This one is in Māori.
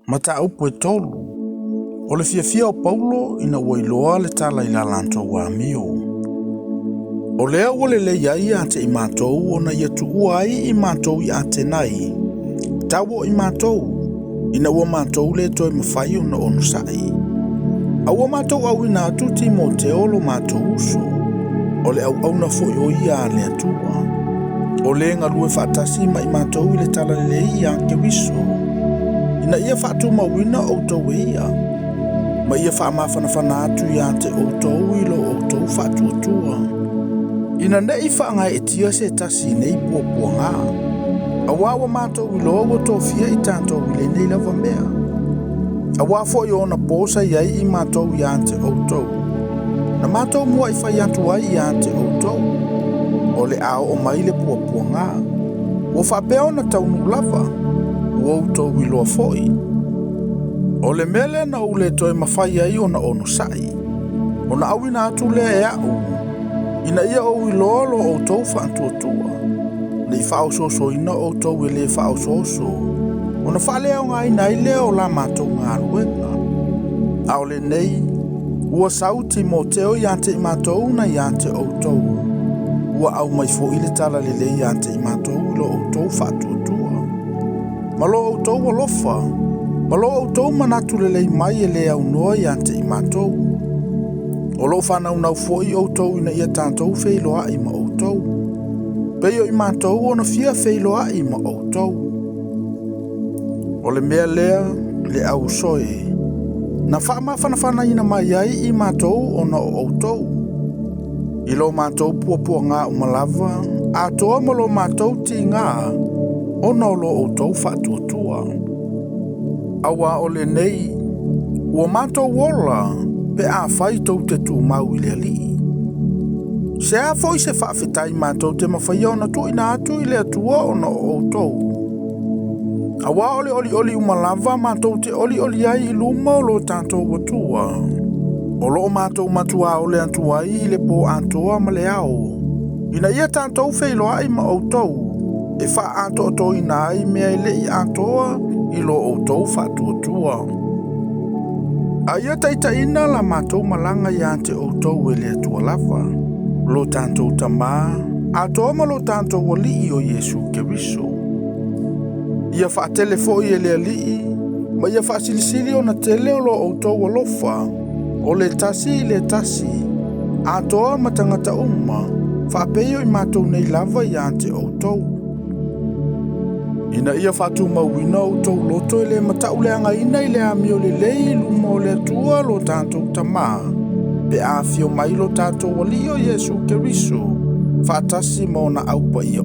Mata upo e tolu. O le fia o Paulo ina ua iloa le tala i la lantou a mio. O lea ua le iai a te i mātou o na ia tuua ai i mātou i a te nai. Tawo i mātou, ina ua mātou le toi mawhai o na onu sai. A ua mātou au ina atu ti mo te olo mātou uso. O le au na foi o ia le atua. O le ngalue whaatasi ma i mātou i le tala le ia ke wiso. Ina ia whaatu mawina o tau ia. Ma ia wha mawhanawhana atu ia te o tau ilo o tau whaatu atua. Ina nei whaanga e tia se tasi nei pua ngā. A wawa mātou ilo o tō fia i tātou i le nei lava mea. A wafo i ona posa iai i mātou ia te o tau. Na mātou mua i whai atu ai ia te o tau. O le ao o mai le pua ngā. O whapea na taunu lava. O tau iloa foi. O le mele na ule toi mawhai ai o na ono sai. O na awina atu le e au. Ina ia o ilolo o tau whaantuatua. Nei whaososo ina o tau e le whaososo. O na whalea o ngai nei leo la mātou ngā ruenga. Ao le nei, ua sauti mo teo i ante i mātou na i ante o tau. Ua au mai fo ile tala le le i ante i mātou ilo o tau whaatuatua. Malo o tau alofa. Malo o tau manatu le lei mai e le au noa i ante i mātou. O lo whanau nau foi o tau ina ia tātou wheiloa i ma o tau. Peio i mātou o na fia wheiloa i ma o tau. O le mea lea le au soe. Na whaama whanawhana ina mai ai i mātou o na o tau. I lo mātou pua ngā umalava. A toa ma lo mātou ti ngā. O na o lo o tau whaatuatua. Awa o le nei. Ua mātou wola. Pe a whai tau te tū mau i le ali. Se a foi se whaafetai mātou te mawhai au na tu ina atu i le atua o na o tau. Awa oli umalava mātou te oli ai i luma o lo tātou watua. O lo mātou matua o le atua i le po atoa ma le ao. Ina ia tātou wheiloa ai ma o tau. E wha ato to ina ai mea i le i atoa i lo o tau whaatuatua. Aia taita ina la mātou malanga i ante o tau e le atua lava. Lo tātou tamā, atoa ma lo tātou wali i o Yesu Keriso. Ia wha telefo i e le alii, ma ia wha silisili o na tele o lo o tau walofa, o le tasi i le tasi. Atoa ma tangata uma, wha peio i mātou nei lava i ante o tau. Ina ia whatu mawina o tau loto i le matau le anga ina i le amio le lei luma o le atua lo tātou tamā. Pe a fio mai lo tātou wali o Yesu Keriso. Whatasi mo na aupa ia